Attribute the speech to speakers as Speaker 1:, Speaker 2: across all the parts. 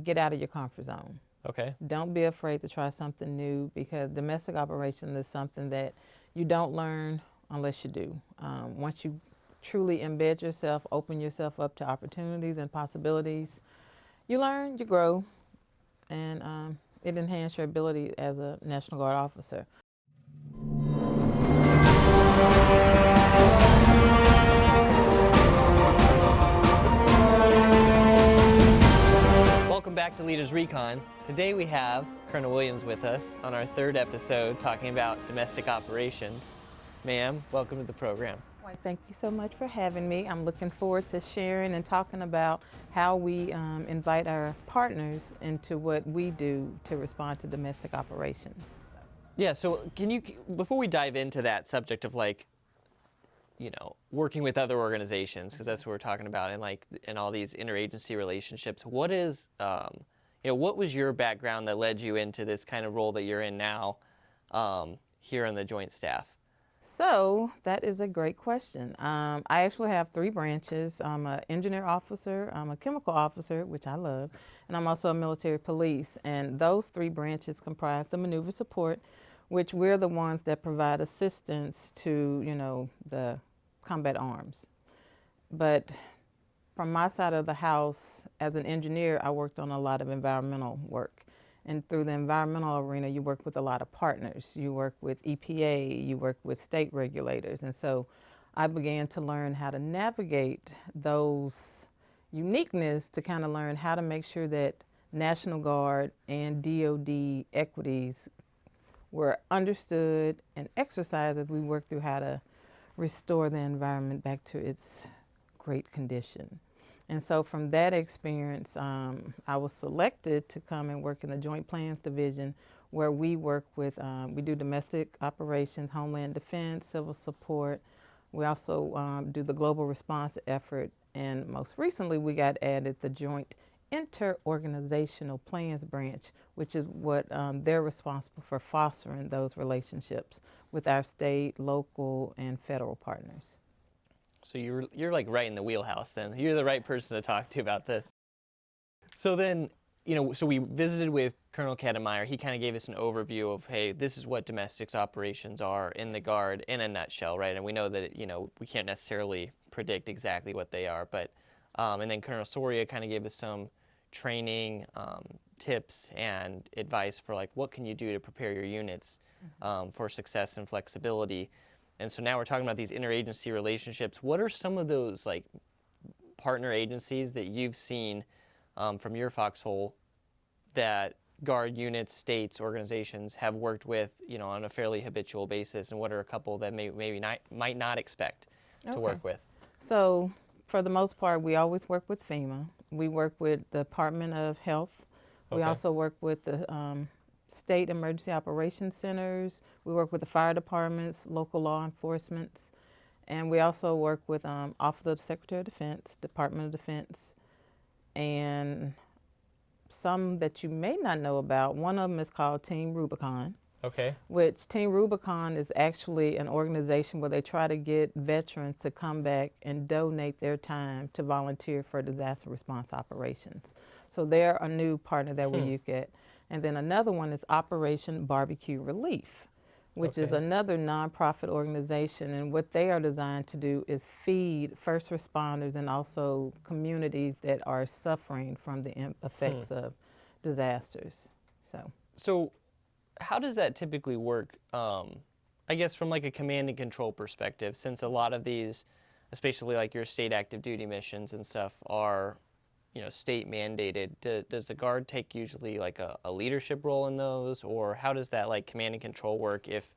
Speaker 1: get out of your comfort zone.
Speaker 2: Okay.
Speaker 1: Don't be afraid to try something new, because domestic operations is something that you don't learn unless you do. Once you truly embed yourself, open yourself up to opportunities and possibilities, you learn, you grow, and it enhances your ability as a National Guard officer.
Speaker 2: Welcome back to Leaders Recon. Today we have Colonel Williams with us on our third episode talking about domestic operations. Ma'am, welcome to the program.
Speaker 1: Well, thank you so much for having me. I'm looking forward to sharing and talking about how we invite our partners into what we do to respond to domestic operations.
Speaker 2: Yeah, so can you, before we dive into that subject of like, working with other organizations, because that's what we're talking about, and all these interagency relationships, what is, what was your background that led you into this kind of role that you're in now here on the Joint Staff?
Speaker 1: So that is a great question. I actually have three branches. I'm an engineer officer, I'm a chemical officer, which I love, and I'm also a military police. And those three branches comprise the maneuver support, which we're the ones that provide assistance to, the combat arms. But from my side of the house, as an engineer, I worked on a lot of environmental work. And through the environmental arena, you work with a lot of partners. You work with EPA, you work with state regulators. And so I began to learn how to navigate those uniqueness to kind of learn how to make sure that National Guard and DoD equities were understood and exercised as we work through how to restore the environment back to its great condition. And so from that experience, I was selected to come and work in the Joint Plans Division, where we work with, we do domestic operations, homeland defense, civil support. We also do the global response effort. And most recently, we got added the Joint Interorganizational Plans branch, which is what they're responsible for fostering those relationships with our state, local, and federal partners.
Speaker 2: So you're like right in the wheelhouse then. You're the right person to talk to about this. So then, so we visited with Colonel Kettemeyer. He kind of gave us an overview of, hey, this is what domestic operations are in the Guard in a nutshell, right? And we know that, we can't necessarily predict exactly what they are, but, and then Colonel Soria kind of gave us some training tips and advice for like, what can you do to prepare your units for success and flexibility. And so now we're talking about these interagency relationships. What are some of those like partner agencies that you've seen from your foxhole that Guard units, states, organizations have worked with, on a fairly habitual basis, and what are a couple that might not expect to work with?
Speaker 1: So for the most part, we always work with FEMA. We work with the Department of Health. We also work with the state emergency operations centers. We work with the fire departments, local law enforcements, and we also work with Office of the Secretary of Defense, Department of Defense, and some that you may not know about. One of them is called Team Rubicon.
Speaker 2: Okay.
Speaker 1: Which Team Rubicon is actually an organization where they try to get veterans to come back and donate their time to volunteer for disaster response operations. So they're a new partner that we look at. And then another one is Operation Barbecue Relief, which is another nonprofit organization. And what they are designed to do is feed first responders and also communities that are suffering from the effects of disasters.
Speaker 2: So how does that typically work, I guess from like a command and control perspective, since a lot of these, especially like your state active duty missions and stuff, are state mandated? Does the Guard take usually like a leadership role in those, or how does that like command and control work if,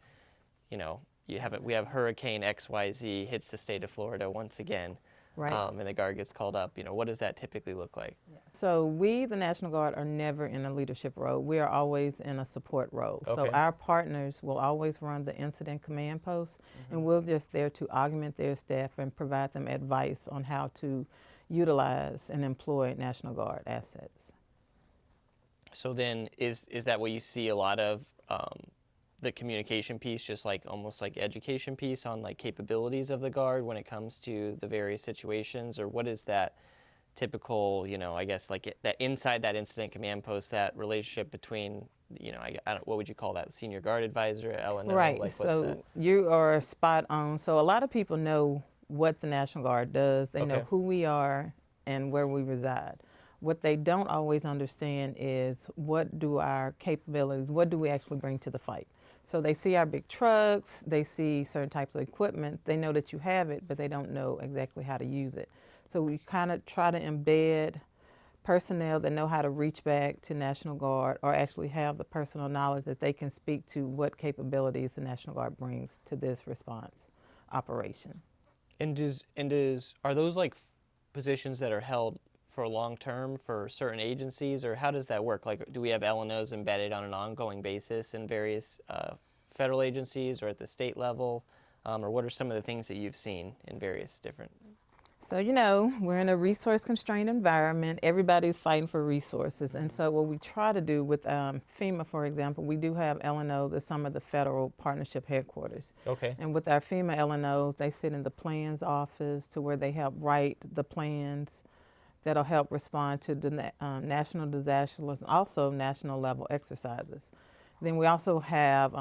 Speaker 2: we have Hurricane XYZ hits the state of Florida once again,
Speaker 1: Right.
Speaker 2: And the Guard gets called up, what does that typically look like?
Speaker 1: So we, the National Guard, are never in a leadership role. We are always in a support role. So our partners will always run the incident command post, and we're just there to augment their staff and provide them advice on how to utilize and employ National Guard assets.
Speaker 2: So then is that what you see a lot of the communication piece, just like almost like education piece on like capabilities of the Guard when it comes to the various situations, or what is that typical, I guess like that inside that incident command post, that relationship between, I don't, what would you call that? Senior guard advisor, LNO?
Speaker 1: Right.
Speaker 2: Like what's that?
Speaker 1: So you are spot on. So a lot of people know what the National Guard does. They know
Speaker 2: Okay.
Speaker 1: who we are and where we reside. What they don't always understand is what do our capabilities, what do we actually bring to the fight? So they see our big trucks, they see certain types of equipment, they know that you have it, but they don't know exactly how to use it. So we kind of try to embed personnel that know how to reach back to National Guard or actually have the personal knowledge that they can speak to what capabilities the National Guard brings to this response operation.
Speaker 2: And are those like positions that are held for long term for certain agencies, or how does that work? Like, do we have LNOs embedded on an ongoing basis in various federal agencies or at the state level? Or what are some of the things that you've seen in various different?
Speaker 1: So, we're in a resource constrained environment. Everybody's fighting for resources. And so, what we try to do with FEMA, for example, we do have LNOs at some of the federal partnership headquarters.
Speaker 2: Okay.
Speaker 1: And with our FEMA LNOs, they sit in the plans office to where they help write the plans that'll help respond to the national disasters and also national level exercises. Then we also have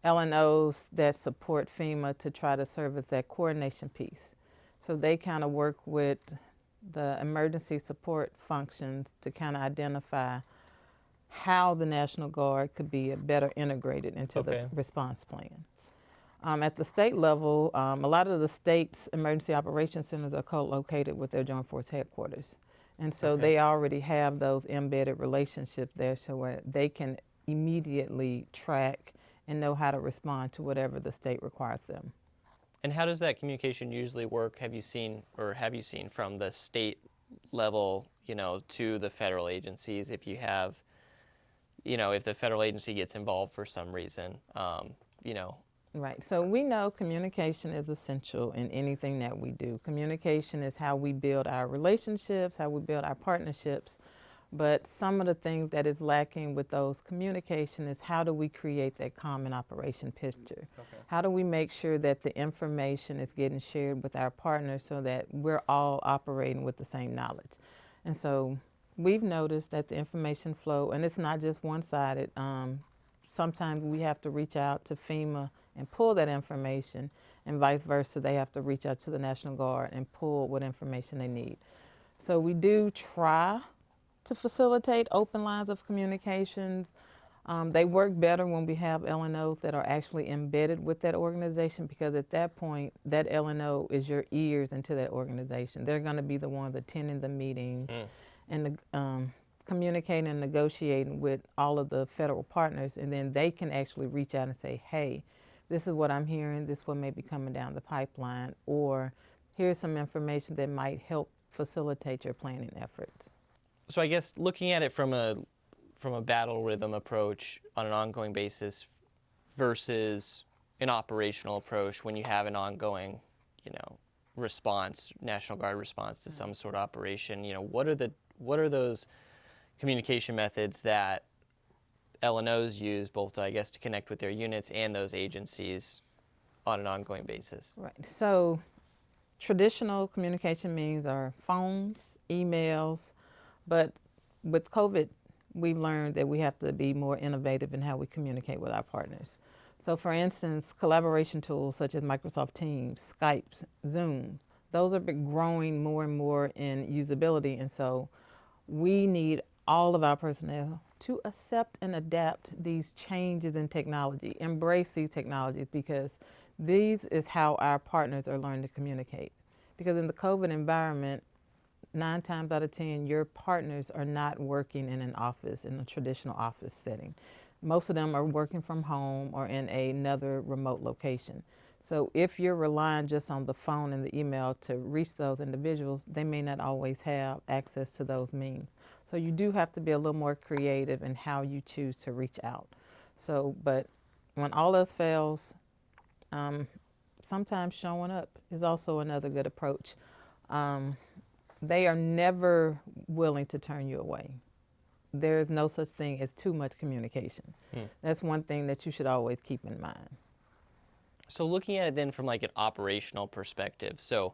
Speaker 1: LNOs that support FEMA to try to serve as that coordination piece. So they kind of work with the emergency support functions to kind of identify how the National Guard could be better integrated into
Speaker 2: Okay.
Speaker 1: the response plan. At the state level, a lot of the state's emergency operations centers are co-located with their Joint Force headquarters. And so
Speaker 2: Okay.
Speaker 1: they already have those embedded relationships there so where they can immediately track and know how to respond to whatever the state requires them.
Speaker 2: And how does that communication usually work? Have you seen from the state level, to the federal agencies? If you have, if the federal agency gets involved for some reason,
Speaker 1: Right. So we know communication is essential in anything that we do. Communication is how we build our relationships, how we build our partnerships. But some of the things that is lacking with those communication is how do we create that common operation picture?
Speaker 2: Okay.
Speaker 1: How do we make sure that the information is getting shared with our partners so that we're all operating with the same knowledge? And so we've noticed that the information flow, and it's not just one-sided. Sometimes we have to reach out to FEMA and pull that information, and vice versa. They have to reach out to the National Guard and pull what information they need. So we do try to facilitate open lines of communications. They work better when we have LNOs that are actually embedded with that organization because at that point, that LNO is your ears into that organization. They're going to be the ones attending the meetings and communicating and negotiating with all of the federal partners, and then they can actually reach out and say, hey, this is what I'm hearing, this is what may be coming down the pipeline, or here's some information that might help facilitate your planning efforts.
Speaker 2: So I guess looking at it from a battle rhythm approach on an ongoing basis versus an operational approach when you have an ongoing, response, National Guard response to some sort of operation, what are those communication methods that LNOs use both, I guess, to connect with their units and those agencies on an ongoing basis?
Speaker 1: Right. So traditional communication means are phones, emails, but with COVID, we've learned that we have to be more innovative in how we communicate with our partners. So for instance, collaboration tools such as Microsoft Teams, Skype, Zoom, those are growing more and more in usability. And so we need all of our personnel to accept and adapt these changes in technology, embrace these technologies, because these is how our partners are learning to communicate. Because in the COVID environment, 9 times out of 10, your partners are not working in an office, in a traditional office setting. Most of them are working from home or in another remote location. So if you're relying just on the phone and the email to reach those individuals, they may not always have access to those means. So you do have to be a little more creative in how you choose to reach out. So, but when all else fails, sometimes showing up is also another good approach. They are never willing to turn you away. There is no such thing as too much communication. That's one thing that you should always keep in mind.
Speaker 2: So looking at it then from like an operational perspective, so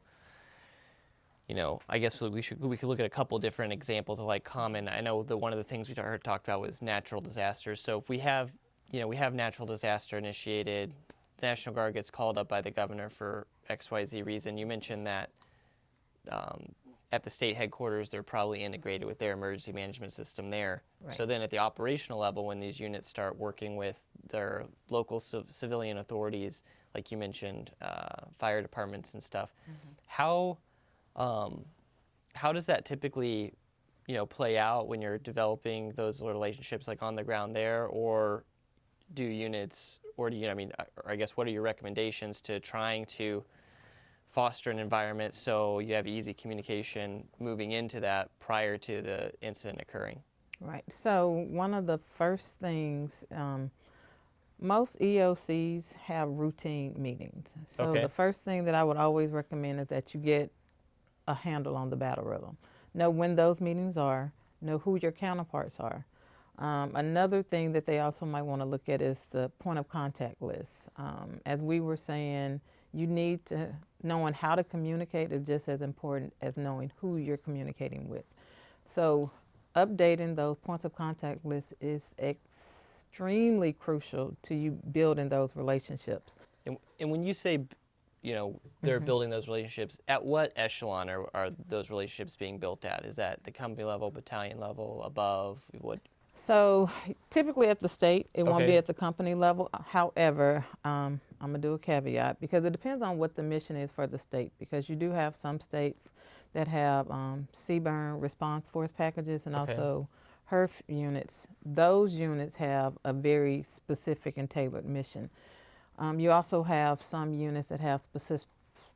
Speaker 2: I guess we could look at a couple different examples of like common. I know one of the things we talked about was natural disasters. So if we have natural disaster initiated, the National Guard gets called up by the governor for XYZ reason. You mentioned that at the state headquarters, they're probably integrated with their emergency management system there.
Speaker 1: Right.
Speaker 2: So then at the operational level, when these units start working with their local civilian authorities, like you mentioned, fire departments and stuff, how does that typically, play out when you're developing those relationships, like on the ground there, or do units, or do you, or I guess, what are your recommendations to trying to foster an environment so you have easy communication moving into that prior to the incident occurring?
Speaker 1: Right. So one of the first things, most EOCs have routine meetings. So
Speaker 2: Okay.
Speaker 1: the first thing that I would always recommend is that you get a handle on the battle rhythm. Know when those meetings are, know who your counterparts are. Another thing that they also might want to look at is the point of contact list. As we were saying, you need to, knowing how to communicate is just as important as knowing who you're communicating with. So updating those points of contact lists is extremely crucial to you building those relationships.
Speaker 2: And when you say, they're building those relationships, at what echelon are those relationships being built at? Is that the company level, battalion level, above? What?
Speaker 1: So typically at the state, it won't be
Speaker 2: Okay.
Speaker 1: at the company level. However, I'm gonna do a caveat because it depends on what the mission is for the state, because you do have some states that have CBRN response force packages and
Speaker 2: Okay.
Speaker 1: also HERF units. Those units have a very specific and tailored mission. You also have some units that have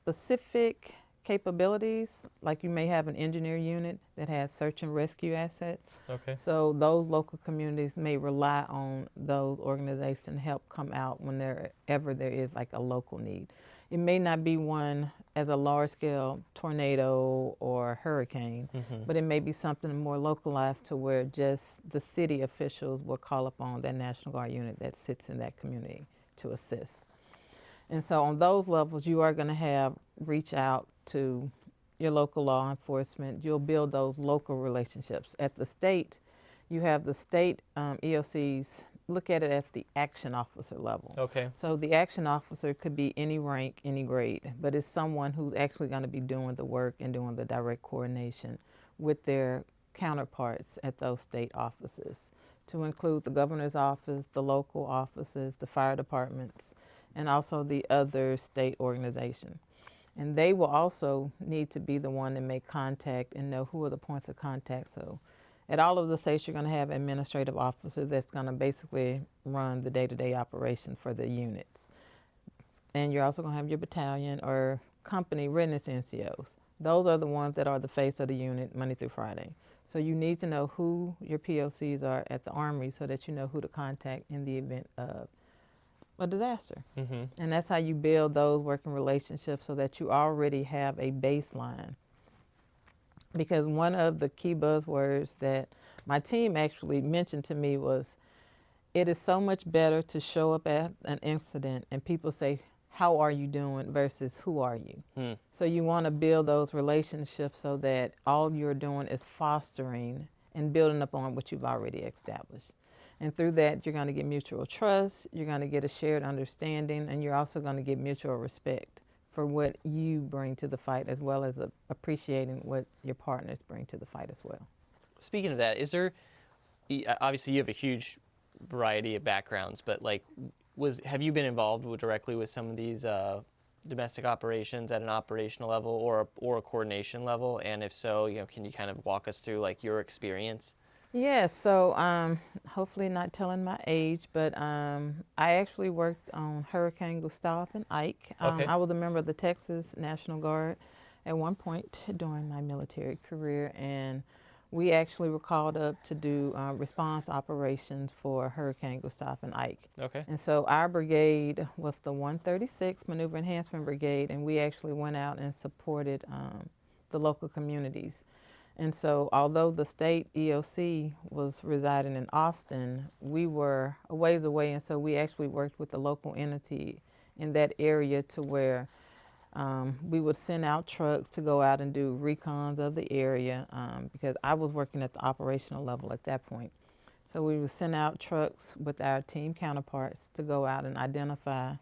Speaker 1: specific capabilities, like you may have an engineer unit that has search and rescue assets.
Speaker 2: Okay.
Speaker 1: So those local communities may rely on those organizations to help come out whenever there is like a local need. It may not be one as a large scale tornado or hurricane, but it may be something more localized to where just the city officials will call upon that National Guard unit that sits in that community to assist. And so on those levels, you are going to have reach out to your local law enforcement. You'll build those local relationships. At the state, you have the state EOCs look at it at the action officer level.
Speaker 2: Okay.
Speaker 1: So the action officer could be any rank, any grade, but it's someone who's actually going to be doing the work and doing the direct coordination with their counterparts at those state offices, to include the governor's office, the local offices, the fire departments, and also the other state organization. And they will also need to be the one to make contact and know who are the points of contact. So at all of the states, you're going to have administrative officers that's going to basically run the day-to-day operation for the units. And you're also going to have your battalion or company readiness NCOs. Those are the ones that are the face of the unit Monday through Friday. So you need to know who your POCs are at the Armory so that you know who to contact in the event of a disaster. And that's how you build those working relationships so that you already have a baseline. Because one of the key buzzwords that my team actually mentioned to me was, it is so much better to show up at an incident and people say, how are you doing versus who are you? So you want to build those relationships so that all you're doing is fostering and building upon what you've already established. And through that, you're going to get mutual trust, you're going to get a shared understanding, and you're also going to get mutual respect for what you bring to the fight, as well as appreciating what your partners bring to the fight as well.
Speaker 2: Speaking of that, is there, obviously you have a huge variety of backgrounds, but like, have you been involved directly with some of these domestic operations at an operational level or a coordination level? And if so, can you kind of walk us through like your experience?
Speaker 1: Yes, so hopefully not telling my age, but I actually worked on Hurricane Gustav and Ike.
Speaker 2: Okay.
Speaker 1: I was a member of the Texas National Guard at one point during my military career, and we actually were called up to do response operations for Hurricane Gustav and Ike.
Speaker 2: Okay.
Speaker 1: And so our brigade was the 136 Maneuver Enhancement Brigade, and we actually went out and supported the local communities. And so although the state EOC was residing in Austin, we were a ways away, and so we actually worked with the local entity in that area to where We would send out trucks to go out and do recons of the area because I was working at the operational level at that point. So we would send out trucks with our team counterparts to go out and identify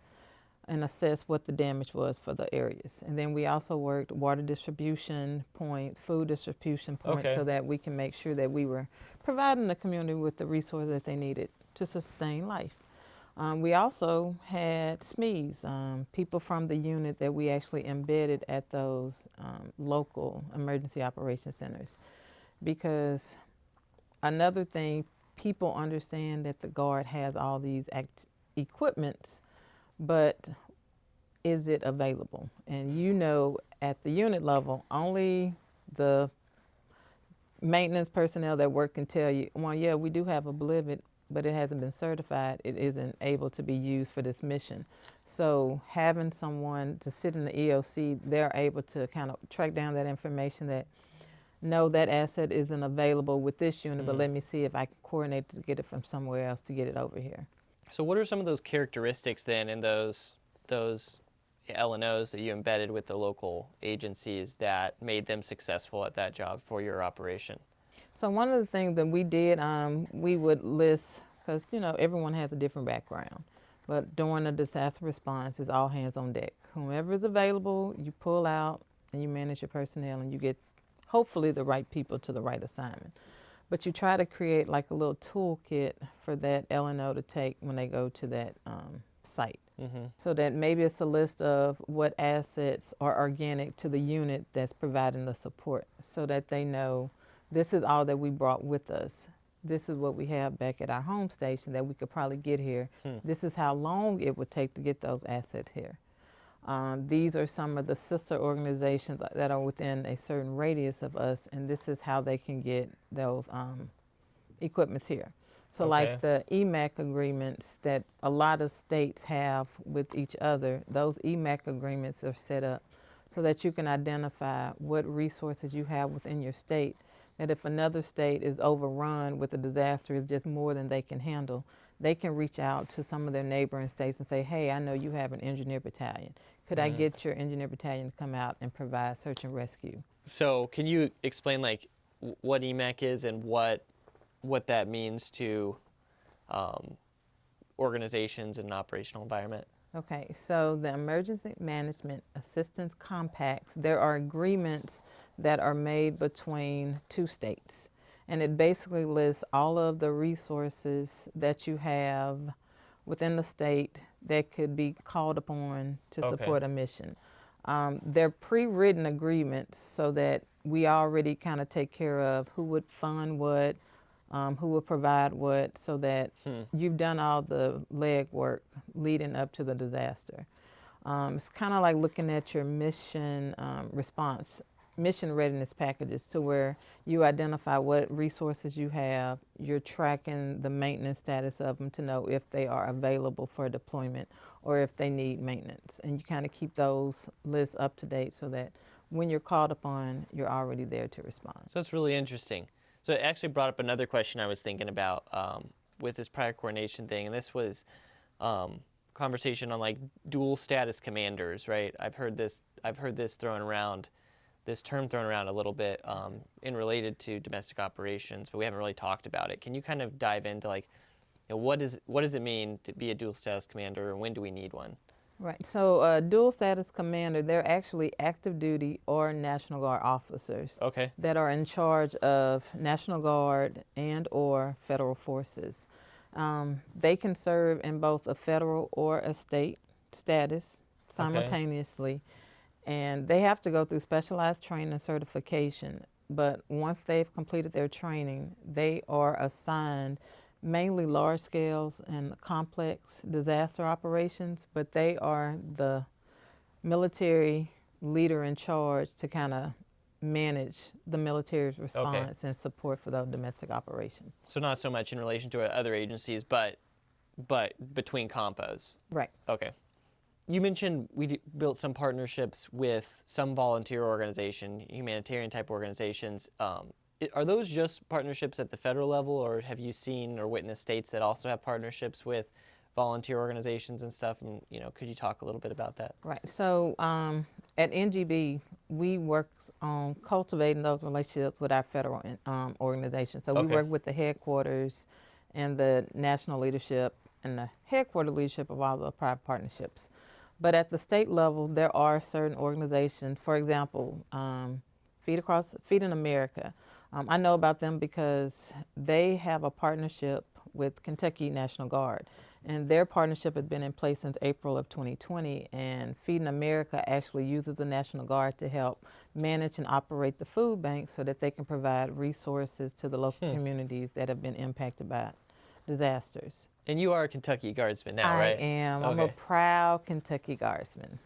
Speaker 1: and assess what the damage was for the areas. And then we also worked water distribution points, food distribution points,
Speaker 2: Okay.
Speaker 1: so that we can make sure that we were providing the community with the resources that they needed to sustain life. We also had SMEs, people from the unit that we actually embedded at those local emergency operation centers. Because another thing, people understand that the Guard has all these equipments, but is it available? And you know, at the unit level, only the maintenance personnel that work can tell you, well, yeah, we do have a blivet, but it hasn't been certified. It isn't able to be used for this mission. So having someone to sit in the EOC, they're able to kind of track down that information that, no, that asset isn't available with this unit, but let me see if I can coordinate to get it from somewhere else to get it over here.
Speaker 2: So what are some of those characteristics then in those L&Os that you embedded with the local agencies that made them successful at that job for your operation?
Speaker 1: So one of the things that we did, we would list, because you know everyone has a different background, but during a disaster response, it's all hands on deck. Whomever is available, you pull out and you manage your personnel, and you get hopefully the right people to the right assignment. But you try to create like a little toolkit for that L&O to take when they go to that site. So that maybe it's a list of what assets are organic to the unit that's providing the support, so that they know this is all that we brought with us. This is what we have back at our home station that we could probably get here. This is how long it would take to get those assets here. These are some of the sister organizations that are within a certain radius of us, and this is how they can get those equipments here. So like the EMAC agreements that a lot of states have with each other, those EMAC agreements are set up so that you can identify what resources you have within your state, that if another state is overrun with a disaster, is just more than they can handle, they can reach out to some of their neighboring states and say, hey, I know you have an engineer battalion. Could I get your engineer battalion to come out and provide search and rescue?
Speaker 2: So can you explain like what EMAC is and what that means to organizations in an operational environment?
Speaker 1: Okay, so the Emergency Management Assistance Compacts, there are agreements that are made between two states. And it basically lists all of the resources that you have within the state that could be called upon to support a mission. They're pre-written agreements so that we already kind of take care of who would fund what, who would provide what, so that you've done all the legwork leading up to the disaster. It's kind of like looking at your mission response, mission readiness packages, to where you identify what resources you have, you're tracking the maintenance status of them to know if they are available for deployment or if they need maintenance. And you kind of keep those lists up to date so that when you're called upon, you're already there to respond.
Speaker 2: So that's really interesting. So it actually brought up another question I was thinking about with this prior coordination thing, and this was conversation on like dual status commanders, right? I've heard this thrown around, this term thrown around a little bit in related to domestic operations, but we haven't really talked about it. Can you kind of dive into like, you know, what does it mean to be a dual status commander, and when do we need one?
Speaker 1: Right, so dual status commander, they're actually active duty or National Guard officers that are in charge of National Guard and or federal forces. They can serve in both a federal or a state status simultaneously, and they have to go through specialized training and certification. But once they've completed their training, they are assigned mainly large scales and complex disaster operations, but they are the military leader in charge to kind of manage the military's response and support for those domestic operations.
Speaker 2: So not so much in relation to other agencies, but between compos.
Speaker 1: Right.
Speaker 2: Okay. You mentioned we built some partnerships with some volunteer organization, humanitarian type organizations. Are those just partnerships at the federal level, or have you seen or witnessed states that also have partnerships with volunteer organizations and stuff? And, you know, could you talk a little bit about that?
Speaker 1: Right. So At NGB, we work on cultivating those relationships with our federal organizations. So we
Speaker 2: Okay.
Speaker 1: work with the headquarters and the national leadership and the headquarter leadership of all the private partnerships. But at the state level, there are certain organizations, for example, Feed in America. I know about them because they have a partnership with Kentucky National Guard. And their partnership has been in place since April of 2020. And Feeding America actually uses the National Guard to help manage and operate the food bank so that they can provide resources to the local communities that have been impacted by disasters.
Speaker 2: And you are a Kentucky Guardsman now,
Speaker 1: I
Speaker 2: right?
Speaker 1: am. I'm a
Speaker 2: Okay.
Speaker 1: proud Kentucky Guardsman.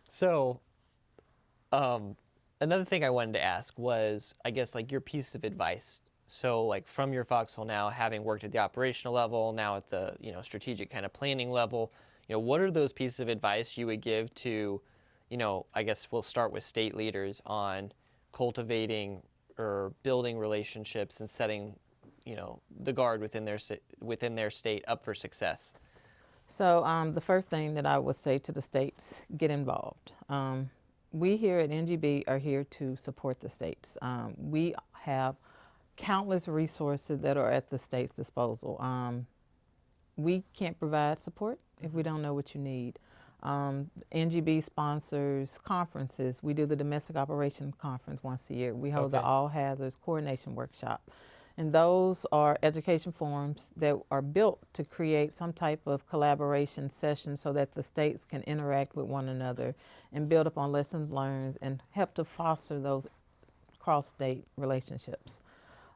Speaker 2: So, another thing I wanted to ask was, I guess, like your piece of advice. So, like from your foxhole now, having worked at the operational level, now at the strategic kind of planning level, what are those pieces of advice you would give to, I guess we'll start with state leaders on cultivating or building relationships and setting, the Guard within their state up for success.
Speaker 1: So the first thing that I would say to the states, get involved. We here at NGB are here to support the states. We have countless resources that are at the state's disposal. We can't provide support if we don't know what you need. NGB sponsors conferences. We do the Domestic Operations Conference once a year. We hold the
Speaker 2: Okay.
Speaker 1: All Hazards Coordination Workshop. And those are education forums that are built to create some type of collaboration session so that the states can interact with one another and build upon lessons learned and help to foster those cross-state relationships.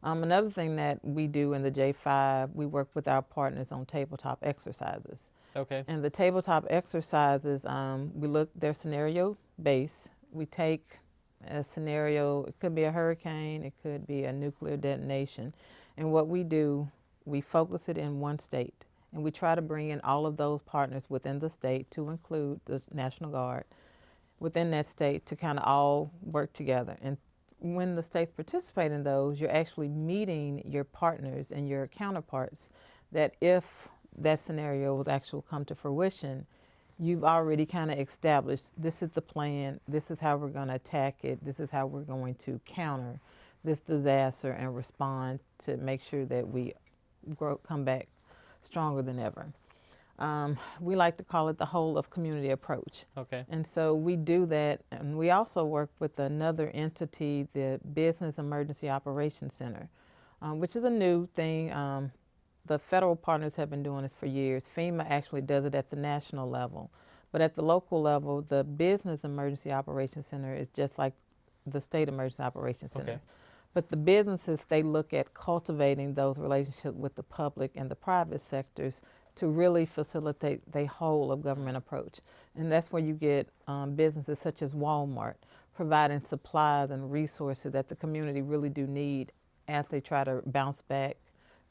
Speaker 1: Another thing that we do in the J5, we work with our partners on tabletop exercises.
Speaker 2: Okay.
Speaker 1: And the tabletop exercises, they're scenario based. We take a scenario, it could be a hurricane, it could be a nuclear detonation. And what we do, we focus it in one state. And we try to bring in all of those partners within the state to include the National Guard within that state to kind of all work together. And when the states participate in those, you're actually meeting your partners and your counterparts that if that scenario was actually come to fruition, you've already kind of established this is the plan, this is how we're going to attack it, this is how we're going to counter this disaster and respond to make sure that we come back stronger than ever. We like to call it the whole of community approach.
Speaker 2: Okay.
Speaker 1: And so we do that, and we also work with another entity, the Business Emergency Operations Center, which is a new thing. The federal partners have been doing this for years. FEMA actually does it at the national level. But at the local level, the Business Emergency Operations Center is just like the State Emergency Operations Center.
Speaker 2: Okay.
Speaker 1: But the businesses, they look at cultivating those relationships with the public and the private sectors to really facilitate the whole of government approach. And that's where you get businesses such as Walmart providing supplies and resources that the community really do need as they try to bounce back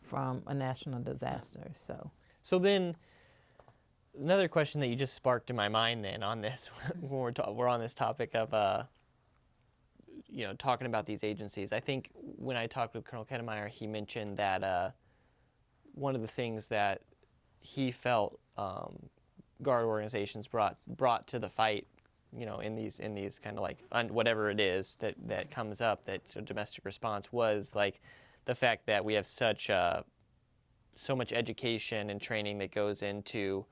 Speaker 1: from a national disaster.
Speaker 2: So then, another question that you just sparked in my mind then on this, when we're on this topic of, talking about these agencies. I think when I talked with Colonel Kedemeyer, he mentioned that one of the things that he felt Guard organizations brought to the fight, in these kind of like whatever it is that comes up, that's a domestic response, was like the fact that we have so much education and training that goes into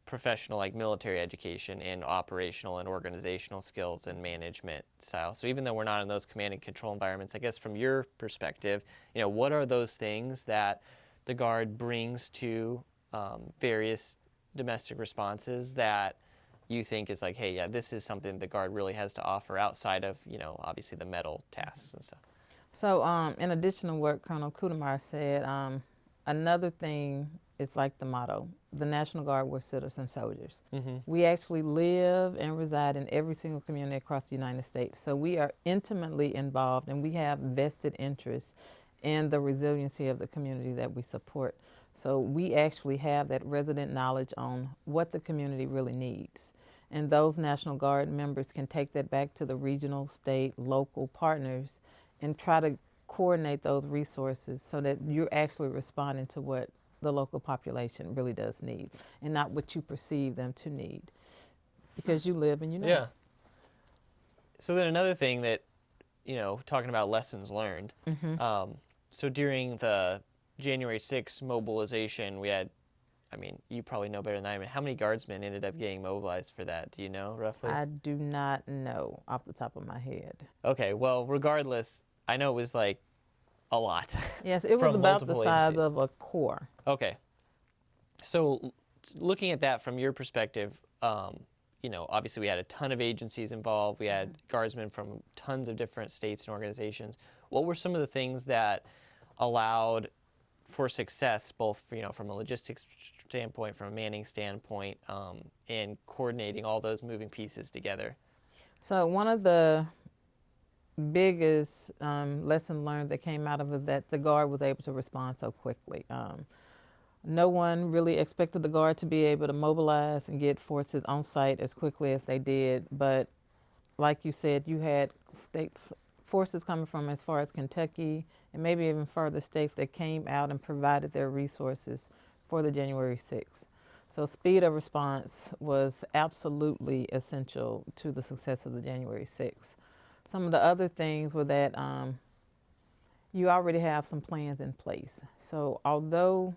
Speaker 2: professional, like military education and operational and organizational skills and management style. So even though we're not in those command and control environments, I guess from your perspective, what are those things that the Guard brings to various domestic responses that you think is like, hey, yeah, this is something the Guard really has to offer outside of, obviously the medal tasks and stuff?
Speaker 1: So in addition to what Colonel Kedemeyer said, another thing is like the motto, the National Guard, we're citizen soldiers.
Speaker 2: Mm-hmm.
Speaker 1: We actually live and reside in every single community across the United States. So we are intimately involved and we have vested interests in the resiliency of the community that we support. So we actually have that resident knowledge on what the community really needs. And those National Guard members can take that back to the regional, state, local partners and try to coordinate those resources so that you're actually responding to what the local population really does need and not what you perceive them to need. because you live and you know.
Speaker 2: Yeah. So then another thing that, talking about lessons learned. So during the January 6th mobilization, we had, you probably know better than I, how many guardsmen ended up getting mobilized for that? Do you know roughly?
Speaker 1: I do not know off the top of my head.
Speaker 2: Okay, well, regardless, I know it was like a lot.
Speaker 1: Yes, it was
Speaker 2: from
Speaker 1: about the
Speaker 2: multiple
Speaker 1: size
Speaker 2: agencies.
Speaker 1: of a corps.
Speaker 2: Okay. So looking at that from your perspective, obviously we had a ton of agencies involved. We had guardsmen from tons of different states and organizations. What were some of the things that allowed for success, both from a logistics standpoint, from a manning standpoint, in coordinating all those moving pieces together?
Speaker 1: So one of the biggest lesson learned that came out of it that the Guard was able to respond so quickly. No one really expected the Guard to be able to mobilize and get forces on site as quickly as they did, but like you said, you had state forces coming from as far as Kentucky and maybe even further states that came out and provided their resources for the January 6th. So speed of response was absolutely essential to the success of the January 6th. Some of the other things were that you already have some plans in place. So although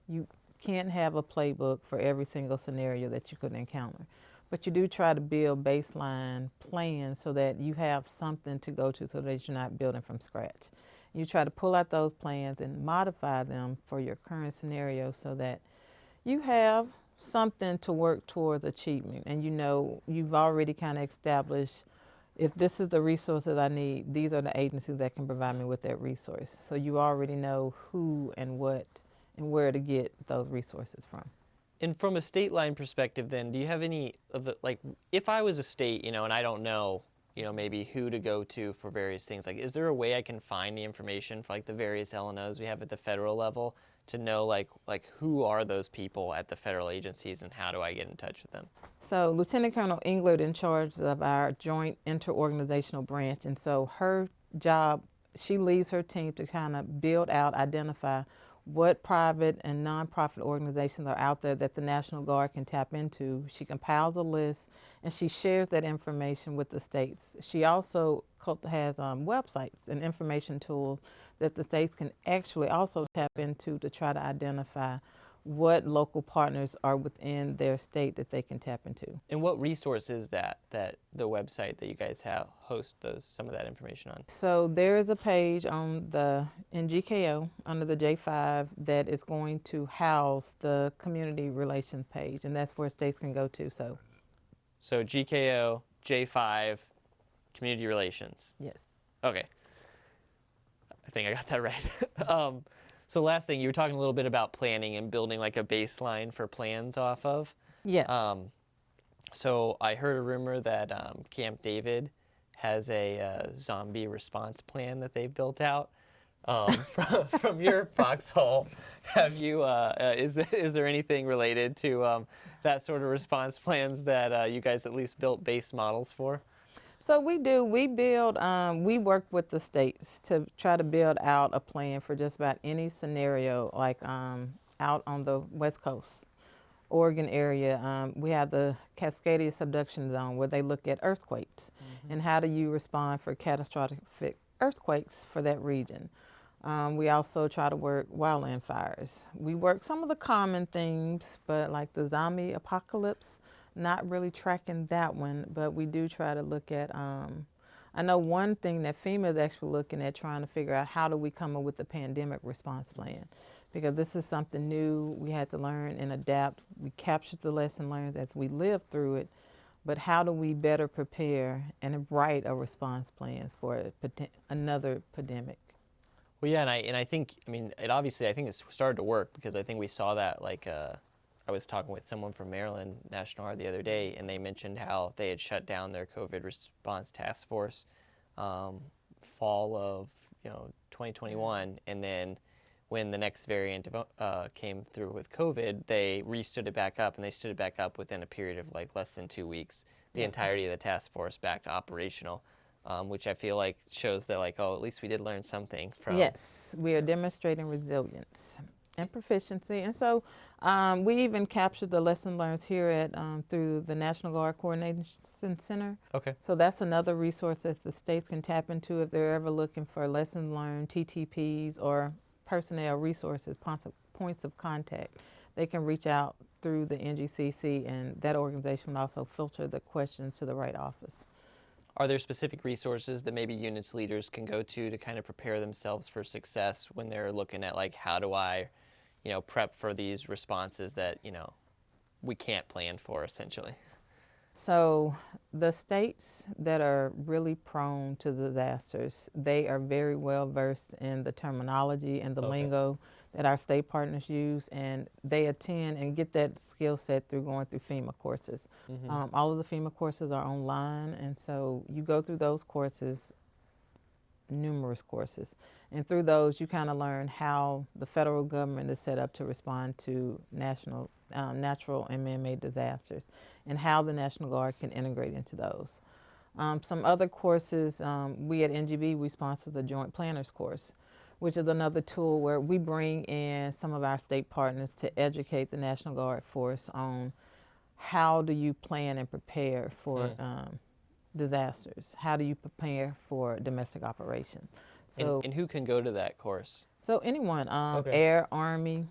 Speaker 1: you can't have a playbook for every single scenario that you could encounter, but you do try to build baseline plans so that you have something to go to so that you're not building from scratch. You try to pull out those plans and modify them for your current scenario so that you have something to work towards achieving. And you've already kind of established, if this is the resource that I need, these are the agencies that can provide me with that resource. So you already know who and what and where to get those resources from.
Speaker 2: And from a state line perspective then, do you have any of the, if I was a state, and I don't know, maybe who to go to for various things, is there a way I can find the information for the various LNOs we have at the federal level to know like who are those people at the federal agencies and how do I get in touch with them?
Speaker 1: So Lieutenant Colonel Engler in charge of our joint interorganizational branch, and so her job, she leads her team to kind of build out, identify what private and nonprofit organizations are out there that the National Guard can tap into. She compiles a list and she shares that information with the states. She also has websites and information tools that the states can actually also tap into to try to identify what local partners are within their state that they can tap into.
Speaker 2: And what resource is that the website that you guys have host some of that information on?
Speaker 1: So there is a page on in GKO under the J5 that is going to house the community relations page, and that's where states can go to. So
Speaker 2: GKO, J5, community relations.
Speaker 1: Yes.
Speaker 2: Okay. I think I got that right. So last thing, you were talking a little bit about planning and building a baseline for plans off of.
Speaker 1: Yes.
Speaker 2: So I heard a rumor that Camp David has a zombie response plan that they've built out. From your foxhole, have you? Is there anything related to that sort of response plans that you guys at least built base models for?
Speaker 1: So we do. We build. We work with the states to try to build out a plan for just about any scenario, out on the West Coast, Oregon area. We have the Cascadia Subduction Zone where they look at earthquakes and how do you respond for catastrophic earthquakes for that region. We also try to work wildland fires. We work some of the common themes, but like the zombie apocalypse, not really tracking that one, but we do try to look at, I know one thing that FEMA is actually looking at, trying to figure out how do we come up with a pandemic response plan, because this is something new we had to learn and adapt. We captured the lesson learned as we lived through it, but how do we better prepare and write a response plan for another pandemic?
Speaker 2: Well, yeah, and I think, it obviously, I think it's started to work because I think we saw that, I was talking with someone from Maryland National Guard the other day, and they mentioned how they had shut down their COVID response task force fall of 2021, and then when the next variant came through with COVID, they re-stood it back up, and they stood it back up within a period of less than 2 weeks. The entirety of the task force back to operational, which I feel like shows that at least we did learn something from.
Speaker 1: Yes, we are demonstrating resilience. and proficiency. And so we even captured the lesson learned here at through the National Guard Coordination Center.
Speaker 2: Okay.
Speaker 1: So that's another resource that the states can tap into if they're ever looking for lessons learned, TTPs, or personnel resources, points of contact. They can reach out through the NGCC, and that organization will also filter the questions to the right office.
Speaker 2: Are there specific resources that maybe units leaders can go to kind of prepare themselves for success when they're looking at like, how do I, prep for these responses that, we can't plan for essentially?
Speaker 1: So the states that are really prone to disasters, they are very well versed in the terminology and the lingo that our state partners use, and they attend and get that skill set through going through FEMA courses. All of the FEMA courses are online, and so you go through those courses, numerous courses, and through those you kind of learn how the federal government is set up to respond to natural and man-made disasters, and how the National Guard can integrate into those. Some other courses, we at NGB, we sponsor the Joint Planners course, which is another tool where we bring in some of our state partners to educate the National Guard force on how do you plan and prepare for disasters? How do you prepare for domestic operations? So,
Speaker 2: and who can go to that course?
Speaker 1: So anyone, Air, Army,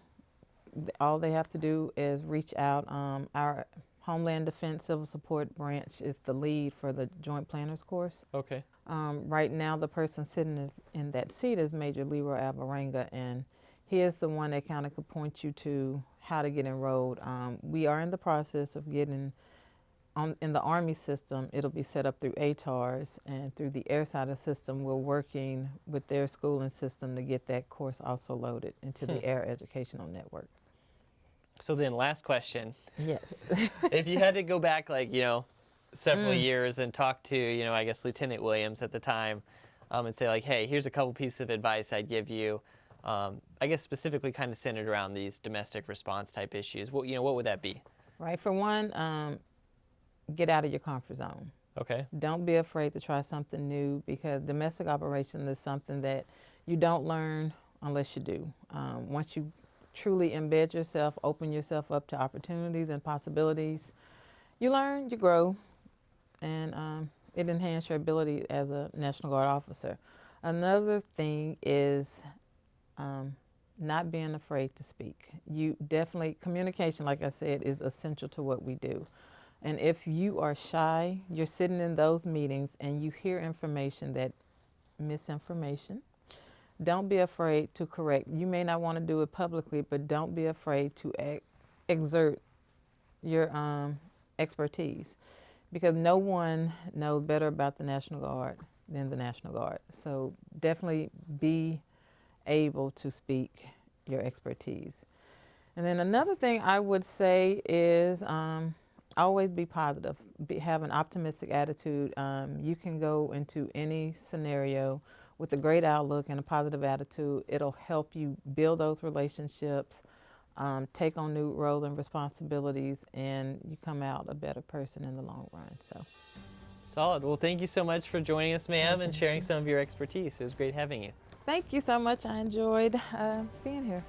Speaker 1: all they have to do is reach out. Our Homeland Defense Civil Support Branch is the lead for the Joint Planners course.
Speaker 2: Okay.
Speaker 1: Right now, the person sitting in that seat is Major Leroy Alvarenga, and he is the one that kind of could point you to how to get enrolled. We are in the process of getting in the Army system. It'll be set up through ATARS, and through the air side of the system, we're working with their schooling system to get that course also loaded into the Air Educational Network.
Speaker 2: So then, last question.
Speaker 1: Yes.
Speaker 2: If you had to go back, several years and talk to, I guess, Lieutenant Williams at the time, and say, hey, here's a couple pieces of advice I'd give you, I guess specifically kind of centered around these domestic response type issues, what would that be?
Speaker 1: Right. For one, get out of your comfort zone.
Speaker 2: Okay.
Speaker 1: Don't be afraid to try something new, because domestic operations is something that you don't learn unless you do. Once you truly embed yourself, open yourself up to opportunities and possibilities, you learn, you grow, and it enhances your ability as a National Guard officer. Another thing is not being afraid to speak. Communication, like I said, is essential to what we do. And if you are shy, you're sitting in those meetings and you hear misinformation, don't be afraid to correct. You may not want to do it publicly, but don't be afraid to exert your expertise, because no one knows better about the National Guard than the National Guard. So definitely be able to speak your expertise. And then another thing I would say is always be positive. Have an optimistic attitude. You can go into any scenario with a great outlook and a positive attitude. It'll help you build those relationships, take on new roles and responsibilities, and you come out a better person in the long run. So,
Speaker 2: solid. Well, thank you so much for joining us, ma'am, and sharing some of your expertise. It was great having you.
Speaker 1: Thank you so much. I enjoyed being here.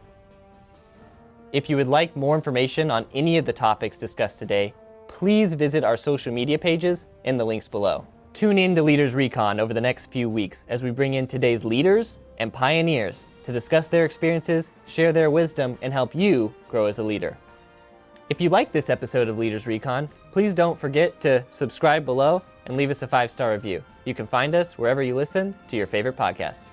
Speaker 2: If you would like more information on any of the topics discussed today, please visit our social media pages in the links below. Tune in to Leaders Recon over the next few weeks as we bring in today's leaders and pioneers to discuss their experiences, share their wisdom, and help you grow as a leader. If you like this episode of Leaders Recon, please don't forget to subscribe below and leave us a 5-star review. You can find us wherever you listen to your favorite podcast.